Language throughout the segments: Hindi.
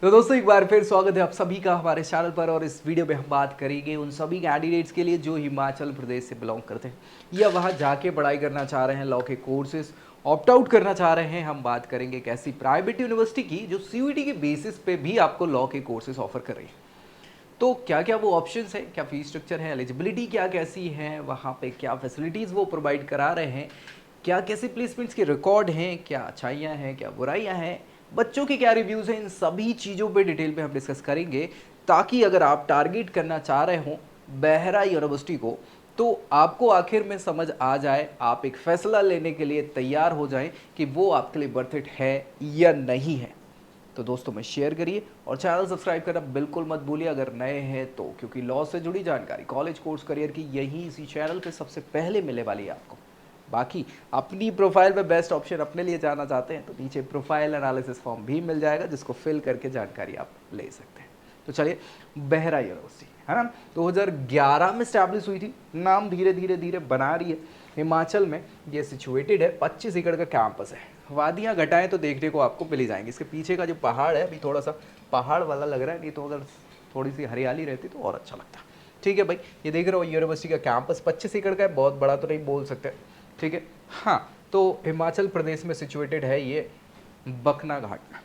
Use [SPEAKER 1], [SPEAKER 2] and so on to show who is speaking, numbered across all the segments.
[SPEAKER 1] तो दोस्तों एक बार फिर स्वागत है आप सभी का हमारे चैनल पर। और इस वीडियो में हम बात करेंगे उन सभी कैंडिडेट्स के लिए जो हिमाचल प्रदेश से बिलोंग करते हैं या वहाँ जाके पढ़ाई करना चाह रहे हैं, लॉ के कोर्सेज ऑप्ट आउट करना चाह रहे हैं। हम बात करेंगे एक ऐसी प्राइवेट यूनिवर्सिटी की जो सीयूईटी के बेसिस पे भी आपको लॉ के कोर्सेज ऑफर कर रही है। तो क्या क्या वो ऑप्शंस हैं, क्या फीस स्ट्रक्चर है, एलिजिबिलिटी क्या कैसी है, वहाँ पे क्या फैसिलिटीज़ वो प्रोवाइड करा रहे हैं, क्या कैसे प्लेसमेंट्स के रिकॉर्ड हैं, क्या अच्छाइयाँ हैं, क्या बुराइयाँ हैं, बच्चों के क्या रिव्यूज़ हैं, इन सभी चीज़ों पे डिटेल में हम डिस्कस करेंगे। ताकि अगर आप टारगेट करना चाह रहे हो बेहरा यूनिवर्सिटी को तो आपको आखिर में समझ आ जाए, आप एक फैसला लेने के लिए तैयार हो जाएं कि वो आपके लिए वर्थ इट है या नहीं है। तो दोस्तों में शेयर करिए और चैनल सब्सक्राइब करना बिल्कुल मत भूलिए अगर नए हैं तो, क्योंकि लॉ से जुड़ी जानकारी, कॉलेज कोर्स करियर की यही इसी चैनल पे सबसे पहले मिलने वाली है आपको। बाकी अपनी प्रोफाइल पे बेस्ट ऑप्शन अपने लिए जाना चाहते हैं तो नीचे प्रोफाइल एनालिसिस फॉर्म भी मिल जाएगा जिसको फिल करके जानकारी आप ले सकते हैं। तो चलिए, बेहरा यूनिवर्सिटी है ना, 2011 में स्टैब्लिश हुई थी, नाम धीरे धीरे धीरे बना रही है। हिमाचल में ये सिचुएटेड है, 25 एकड़ का कैंपस है। वादियाँ घटाएं तो देखने को आपको मिल ही जाएंगी। इसके पीछे का जो पहाड़ है अभी थोड़ा सा पहाड़ वाला लग रहा है, नहीं तो अगर थोड़ी सी हरियाली रहती तो और अच्छा लगता। ठीक है भाई, ये देख रहे हो यूनिवर्सिटी का कैंपस 25 एकड़ का है, बहुत बड़ा तो नहीं बोल सकते। ठीक है, हाँ, तो हिमाचल प्रदेश में सिचुएटेड है ये बकना घाट में।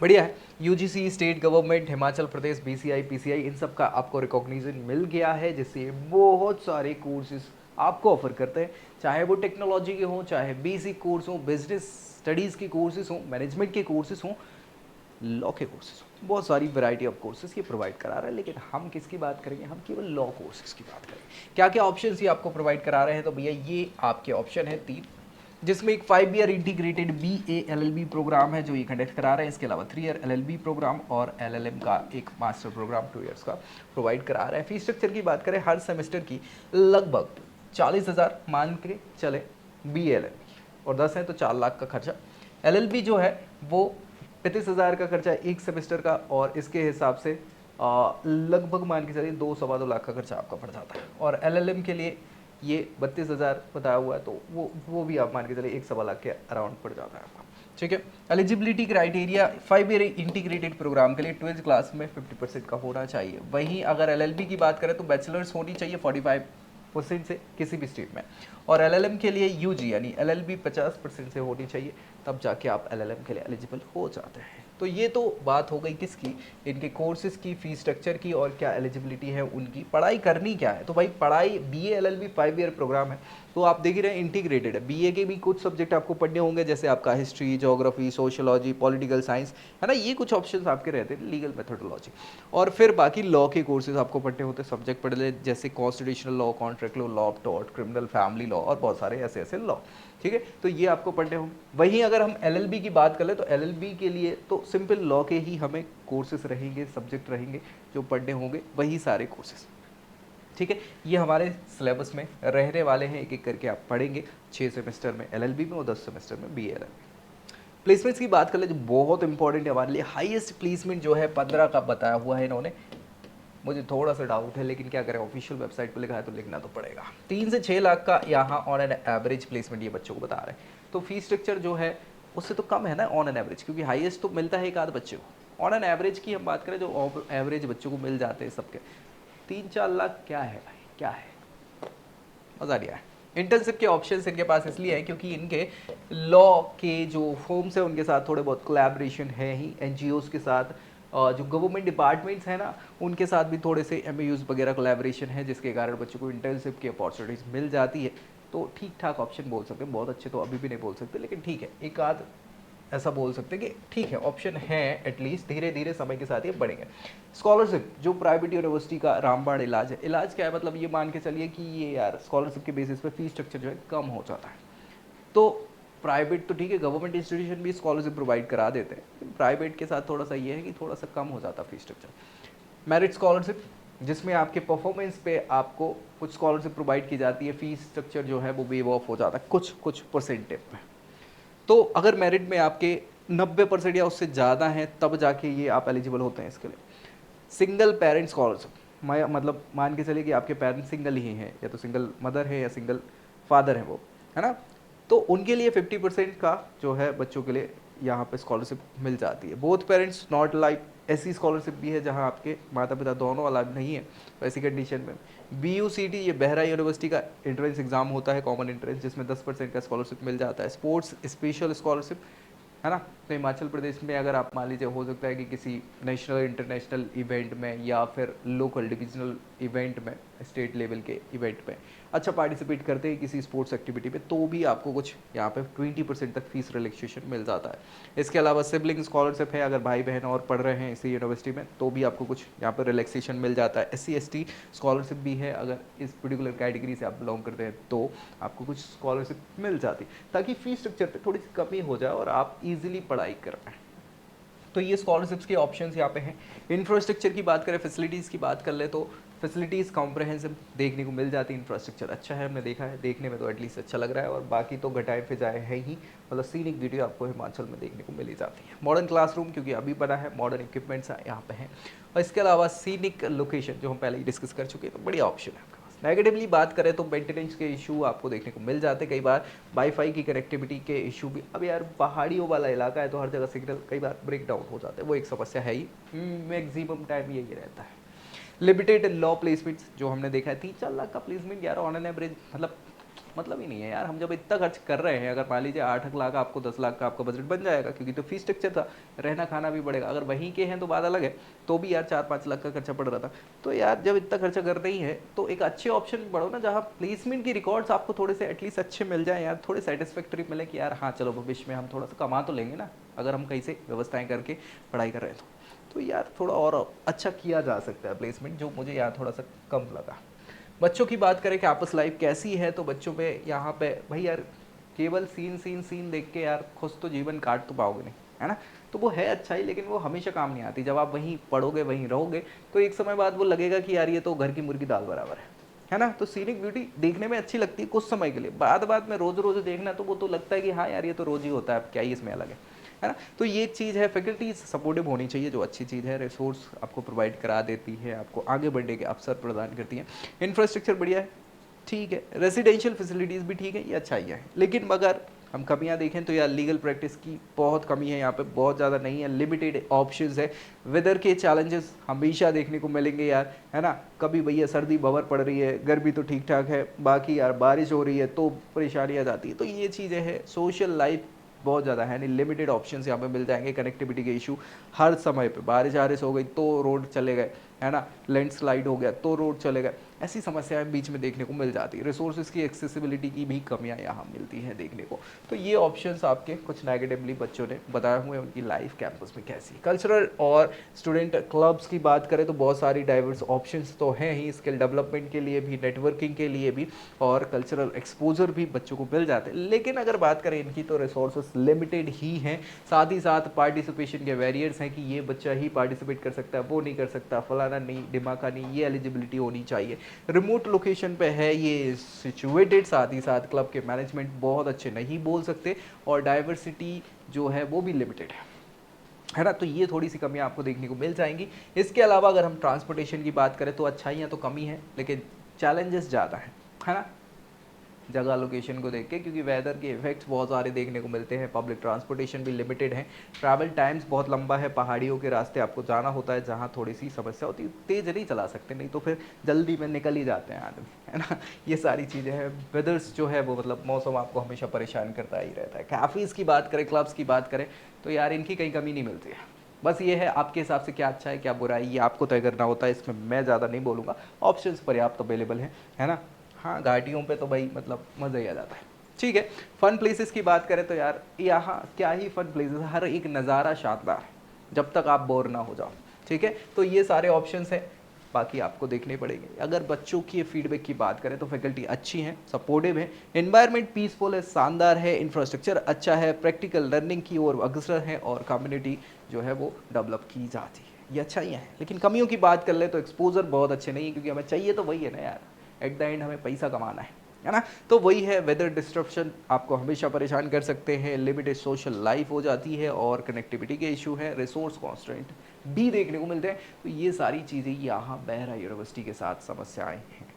[SPEAKER 1] बढ़िया है, UGC, state government, Himachal Pradesh, BCI, PCI, इन सब का आपको रिकॉग्निशन मिल गया है, जिससे बहुत सारे कोर्सेज आपको ऑफर करते हैं। चाहे वो टेक्नोलॉजी के हों, चाहे बेसिक कोर्स हों, बिजनेस स्टडीज़ के कोर्सेज हों, मैनेजमेंट के कोर्सेज हों, लॉ के कोर्सेज हों, बहुत सारी वैरायटी ऑफ कोर्सेज ये प्रोवाइड करा रहा है। लेकिन हम किसकी बात करेंगे, हम केवल लॉ कोर्सेज की बात करेंगे। क्या क्या ऑप्शन ये आपको प्रोवाइड करा रहे हैं, तो भैया ये आपके ऑप्शन है 3, जिसमें एक 5 year integrated BA LLB programme है जो ये कंडक्ट करा रहे हैं। इसके अलावा 3 ईयर LLB प्रोग्राम और LLM का एक मास्टर प्रोग्राम 2 ईयर्स का प्रोवाइड करा रहा है। फीस स्ट्रक्चर की बात करें, हर सेमेस्टर की लगभग 40,000 मान के चले BA LLB, और 10 है तो 4 लाख का खर्चा। LLB जो है वो 35,000 का खर्चा एक सेमेस्टर का, और इसके हिसाब से लगभग मान के चलिए 2-2.25 लाख का खर्चा आपका पड़ जाता है। और LLM के लिए ये 32,000 बताया हुआ है, तो वो भी आप मान के चलिए 1-1.25 लाख के अराउंड पड़ जाता है आपका। ठीक है, eligibility criteria 5 year integrated programme के लिए 12th क्लास में 50% का होना चाहिए। वहीं अगर LLB की बात करें तो बैचलर्स होनी चाहिए 45% से किसी भी स्ट्रीम में, और LLM के लिए UG यानी LLB 50% से होनी चाहिए, तब जाके आप LLM के लिए एलिजिबल हो जाते हैं। तो ये तो बात हो गई किसकी, इनके कोर्सेज की, फीस स्ट्रक्चर की, और क्या एलिजिबिलिटी है उनकी, पढ़ाई करनी क्या है। तो भाई पढ़ाई BA LLB 5 ईयर प्रोग्राम है, तो आप देख रहे हैं इंटीग्रेटेड है। BA के भी कुछ सब्जेक्ट आपको पढ़ने होंगे, जैसे आपका history, geography, sociology, political science, है ना, ये कुछ ऑप्शंस आपके रहते हैं, लीगल मेथोडोलॉजी। और फिर बाकी लॉ के कोर्सेज आपको पढ़ने होते हैं, सब्जेक्ट पढ़ ले, जैसे constitutional law, contract law, law of tort, criminal family law, और बहुत सारे ऐसे ऐसे लॉ। ठीक है, तो ये आपको पढ़ने होंगे। वहीं अगर हम LLB की बात कर ले तो LLB के लिए तो सिंपल लॉ के ही हमें कोर्सेज रहेंगे, सब्जेक्ट रहेंगे जो पढ़ने होंगे, वही सारे कोर्सेज। ठीक है, ये हमारे सिलेबस में रहने वाले हैं, एक एक करके आप पढ़ेंगे 6 सेमेस्टर में LLB में और 10 सेमेस्टर में BA LLB। प्लेसमेंट्स की बात कर ले जो बहुत इंपॉर्टेंट है हमारे लिए, हाईएस्ट प्लेसमेंट जो है 15 का बताया हुआ है इन्होंने। मुझे थोड़ा सा डाउट है, लेकिन क्या करें, ऑफिशियल वेबसाइट पर लिखा है तो लिखना तो पड़ेगा। 3 से 6 लाख का यहाँ ऑन एन एवरेज प्लेसमेंट ये बच्चों को बता रहे हैं। तो फीस स्ट्रक्चर जो है उससे तो कम है ना ऑन एन एवरेज, क्योंकि हाईएस्ट तो मिलता है एक आध बच्चे को। ऑन एन एवरेज की हम बात करें जो एवरेज बच्चों को मिल जाते हैं सबके, 3-4 लाख क्या है भाई, क्या है, मजा नहीं आया। इंटर्नशिप के ऑप्शंस इनके पास इसलिए हैं क्योंकि इनके लॉ के जो फॉर्म्स हैं उनके साथ थोड़े बहुत कोलैबोरेशन है ही, NGOs के साथ, जो गवर्नमेंट डिपार्टमेंट्स हैं ना उनके साथ भी थोड़े से MAUs वगैरह कोलैबोरेशन है, जिसके कारण बच्चों को इंटर्नशिप की अपॉर्चुनिटीज़ मिल जाती है। तो ठीक ठाक ऑप्शन बोल सकते हैं, बहुत अच्छे तो अभी भी नहीं बोल सकते, लेकिन ठीक है, एक आध ऐसा बोल सकते हैं कि ठीक है, ऑप्शन है, एटलीस्ट धीरे धीरे समय के साथ ये बढ़ेंगे। स्कॉलरशिप जो प्राइवेट यूनिवर्सिटी का रामबाण इलाज है, इलाज क्या है, मतलब ये मान के चलिए कि ये यार स्कॉलरशिप के बेसिस पे फीस स्ट्रक्चर जो है कम हो जाता है। तो प्राइवेट तो ठीक है, गवर्नमेंट इंस्टीट्यूशन भी स्कॉलरशिप प्रोवाइड करा देते हैं, प्राइवेट के साथ थोड़ा सा ये है कि थोड़ा सा कम हो जाता है फीस स्ट्रक्चर। मेरिट स्कॉलरशिप जिसमें आपके परफॉर्मेंस पे आपको कुछ स्कॉलरशिप प्रोवाइड की जाती है, फीस स्ट्रक्चर जो है वो वेव ऑफ हो जाता है कुछ परसेंटेज में। तो अगर मेरिट में आपके 90% या उससे ज़्यादा हैं तब जाके ये आप एलिजिबल होते हैं इसके लिए। सिंगल पेरेंट स्कॉलरशिप, मतलब मान के चलिए कि आपके पेरेंट्स सिंगल ही हैं, या तो सिंगल मदर है या सिंगल फादर है वो, है ना, तो उनके लिए 50% का जो है बच्चों के लिए यहाँ पे स्कॉलरशिप मिल जाती है। बोथ पेरेंट्स नॉट लाइक, ऐसी स्कॉलरशिप भी है जहाँ आपके माता पिता दोनों अलग नहीं है, तो ऐसी कंडीशन में BUCT, ये बहरा यूनिवर्सिटी का एंट्रेंस एग्जाम होता है, कॉमन एंट्रेंस, जिसमें 10% का स्कॉलरशिप मिल जाता है। स्पोर्ट्स स्पेशल स्कॉलरशिप है ना, तो हिमाचल प्रदेश में अगर आप मान लीजिए हो सकता है कि किसी नेशनल इंटरनेशनल इवेंट में या फिर लोकल डिविजनल इवेंट में, स्टेट लेवल के इवेंट में अच्छा पार्टिसिपेट करते हैं किसी स्पोर्ट्स एक्टिविटी में, तो भी आपको कुछ यहाँ पे 20% तक फीस रिलैक्सेशन मिल जाता है। इसके अलावा सिबलिंग स्कॉलरशिप है, अगर भाई बहन और पढ़ रहे हैं इसी यूनिवर्सिटी में तो भी आपको कुछ यहाँ पर रिलैक्सेशन मिल जाता है। SC ST स्कॉलरशिप भी है, अगर इस पर्टिकुलर कैटेगरी से आप बिलोंग करते हैं तो आपको कुछ स्कॉलरशिप मिल जाती है, ताकि फीस स्ट्रक्चर पे थोड़ी सी कमी हो जाए और आप इजीली पढ़ाई कर पाएँ। तो ये स्कॉलरशिप्स के ऑप्शंस यहाँ पे हैं। इंफ्रास्ट्रक्चर की बात करें, फैसिलिटीज़ की बात कर ले तो फैसिलिटीज़ कॉम्प्रहेंसिव देखने को मिल जाती है। इंफ्रास्ट्रक्चर अच्छा है, हमने देखा है, देखने में तो एटलीस्ट अच्छा लग रहा है, और बाकी तो घटाए फिजाए है ही, मतलब सीनिक वीडियो आपको हिमाचल में देखने को मिल ही जाती है। मॉडर्न क्लासरूम क्योंकि अभी बना है, मॉडर्न इक्विपमेंट्स यहाँ पे हैं, और इसके अलावा सीनिक लोकेशन जो हम पहले ही डिस्कस कर चुके हैं, तो बढ़िया ऑप्शन है आपका। नेगेटिवली बात करें तो मेंटेनेंस के इशू आपको देखने को मिल जाते हैं कई बार, वाईफाई की कनेक्टिविटी के इशू भी। अब यार पहाड़ियों वाला इलाका है तो हर जगह सिग्नल कई बार ब्रेक डाउन हो जाते हैं, वो एक समस्या है ही, मैक्सिमम टाइम यही रहता है। लिमिटेड लॉ प्लेसमेंट्स जो हमने देखा है, 3-4 लाख का प्लेसमेंट यार ऑन एन एवरेज मतलब ही नहीं है यार। हम जब इतना खर्च कर रहे हैं, अगर मान लीजिए 8 लाख आपको 10 लाख का आपका बजट बन जाएगा, क्योंकि तो फीस स्ट्रक्चर था, रहना खाना भी बढ़ेगा। अगर वहीं के हैं तो बात अलग है, तो भी यार 4-5 लाख का खर्चा पड़ रहा था। तो यार जब इतना खर्चा कर रही है तो एक अच्छे ऑप्शन बढ़ो ना, जहाँ प्लेसमेंट की रिकॉर्ड्स आपको थोड़े से एटलीस्ट अच्छे मिल जाए यार, थोड़े सेटिस्फैक्टरी मिले कि यार हाँ चलो भविष्य में हम थोड़ा सा कमा तो लेंगे ना, अगर हम कहीं से व्यवस्थाएं करके पढ़ाई कर रहे हैं तो यार थोड़ा और अच्छा किया जा सकता है प्लेसमेंट, जो मुझे यहाँ थोड़ा सा कम लगा। बच्चों की बात करें कैंपस लाइफ कैसी है, तो बच्चों पे यहाँ पे भाई यार केवल सीन देख के यार खुद तो जीवन काट तो पाओगे नहीं, है ना। तो वो है अच्छा ही, लेकिन वो हमेशा काम नहीं आती। जब आप वहीं पढ़ोगे वहीं रहोगे तो एक समय बाद वो लगेगा कि यार ये तो घर की मुर्गी दाल बराबर है ना। तो सीनिक ब्यूटी देखने में अच्छी लगती है कुछ समय के लिए, बाद में रोज रोज देखना तो वो तो लगता है कि हाँ यार ये तो रोज ही होता है, अब क्या ही इसमें अलग है ना। तो ये एक चीज़ है, फैकल्टीज सपोर्टिव होनी चाहिए, जो अच्छी चीज़ है। रिसोर्स आपको प्रोवाइड करा देती है, आपको आगे बढ़ने के अवसर प्रदान करती है। इंफ्रास्ट्रक्चर बढ़िया है, ठीक है। रेजिडेंशियल फैसिलिटीज़ भी ठीक है, ये अच्छा ही है। लेकिन मगर हम कमियां देखें तो यार लीगल प्रैक्टिस की बहुत कमी है यहाँ पे, बहुत ज़्यादा नहीं है, लिमिटेड ऑप्शंस है। वेदर के चैलेंजेस हमेशा देखने को मिलेंगे यार, है ना। कभी भैया सर्दी भंवर पड़ रही है, गर्मी तो ठीक ठाक है, बाकी यार बारिश हो रही है तो परेशानी आ जाती है। तो ये चीज़ें हैं, सोशल लाइफ बहुत ज़्यादा है नहीं, लिमिटेड ऑप्शंस यहाँ पे मिल जाएंगे। कनेक्टिविटी के इशू हर समय पे, बारिश हो गई तो रोड चले गए, है ना, लैंडस्लाइड हो गया तो रोड चले गए, ऐसी समस्याएं बीच में देखने को मिल जाती है। रिसोर्सेज की एक्सेसिबिलिटी की भी कमियां यहाँ मिलती हैं देखने को। तो ये ऑप्शंस आपके कुछ नेगेटिवली बच्चों ने बताए हुए हैं, उनकी लाइफ कैंपस में कैसी। कल्चरल और स्टूडेंट क्लब्स की बात करें तो बहुत सारी डाइवर्स ऑप्शंस तो हैं ही, स्किल डेवलपमेंट के लिए भी, नेटवर्किंग के लिए भी, और कल्चरल एक्सपोजर भी बच्चों को मिल जाते हैं। लेकिन अगर बात करें इनकी तो रिसोर्सेज लिमिटेड ही हैं। साथ ही साथ पार्टिसिपेशन के बैरियर्स हैं कि ये बच्चा ही पार्टिसिपेट कर सकता है, वो नहीं कर सकता, फलाना नहीं, दिमागा नहीं, ये एलिजिबिलिटी होनी चाहिए। रिमोट लोकेशन पे है ये सिचुएटेड, साथ ही साथ क्लब के मैनेजमेंट बहुत अच्छे नहीं बोल सकते, और डाइवर्सिटी जो है वो भी लिमिटेड है ना। तो ये थोड़ी सी कमियां आपको देखने को मिल जाएंगी। इसके अलावा अगर हम ट्रांसपोर्टेशन की बात करें तो अच्छाइयाँ तो कमी है, लेकिन चैलेंजेस ज़्यादा है ना, जगह लोकेशन को देख के, क्योंकि वेदर के इफेक्ट्स बहुत सारे देखने को मिलते हैं। पब्लिक ट्रांसपोर्टेशन भी लिमिटेड है, ट्रैवल टाइम्स बहुत लंबा है, पहाड़ियों के रास्ते आपको जाना होता है जहाँ थोड़ी सी समस्या होती है, तेज़ नहीं चला सकते, नहीं तो फिर जल्दी में निकल ही जाते हैं आदमी, है ना। ये सारी चीज़ें हैं। वेदर्स जो है वो मतलब मौसम आपको हमेशा परेशान करता ही रहता है। कैफ़ीज़ की बात करें, क्लब्स की बात करें तो यार इनकी कहीं कमी नहीं मिलती है। बस ये है, आपके हिसाब से क्या अच्छा है क्या बुरा है ये आपको तय करना होता है, इसमें मैं ज़्यादा नहीं बोलूँगा। ऑप्शंस पर्याप्त अवेलेबल है ना। हाँ, घाटियों पे तो भाई मतलब मज़ा ही आ जाता है, ठीक है। फन प्लेसेस की बात करें तो यार यहाँ क्या ही फन प्लेसेस, हर एक नज़ारा शानदार है जब तक आप बोर ना हो जाओ, ठीक है। तो ये सारे ऑप्शंस हैं, बाकी आपको देखने पड़ेंगे। अगर बच्चों की फीडबैक की बात करें तो फैकल्टी अच्छी हैं, सपोर्टिव है, एनवायरनमेंट पीसफुल है, शानदार है, इंफ्रास्ट्रक्चर अच्छा है, प्रैक्टिकल लर्निंग की ओर अग्रसर है, और कम्युनिटी जो है वो डेवलप की जाती है। ये अच्छाइयाँ हैं। लेकिन कमियों की बात कर ले तो एक्सपोजर बहुत अच्छे नहीं है, क्योंकि हमें चाहिए तो वही है ना यार, एट द एंड हमें पैसा कमाना है ना। तो वही है, वेदर डिस्ट्रप्शन आपको हमेशा परेशान कर सकते हैं, लिमिटेड सोशल लाइफ हो जाती है, और कनेक्टिविटी के इशू है, रिसोर्स कॉन्स्टेंट भी देखने को मिलते हैं। तो ये सारी चीज़ें यहाँ बहरा यूनिवर्सिटी के साथ समस्याएं हैं।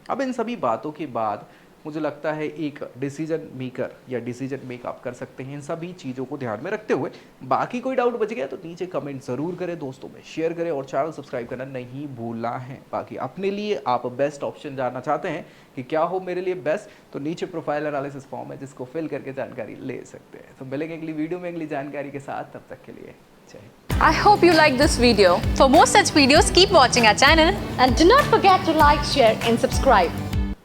[SPEAKER 1] अब इन सभी बातों के बाद मुझे लगता है एक डिसीजन मेकर या डिसीजन मेक आप कर सकते हैं इन सभी चीज़ों को ध्यान में रखते हुए। बाकी कोई डाउट बच गया तो नीचे कमेंट ज़रूर करें, दोस्तों में शेयर करें और चैनल सब्सक्राइब करना नहीं भूलना है। बाकी अपने लिए आप बेस्ट ऑप्शन जानना चाहते हैं कि क्या हो मेरे लिए बेस्ट, तो नीचे प्रोफाइल एनालिसिस फॉर्म है जिसको फिल करके जानकारी ले सकते हैं। तो मिलेंगे अगली वीडियो में अगली जानकारी के साथ, तब तक के लिए जय Hind.
[SPEAKER 2] I hope you like this video. For more such videos, keep watching our channel.
[SPEAKER 3] And do not forget to like, share and subscribe.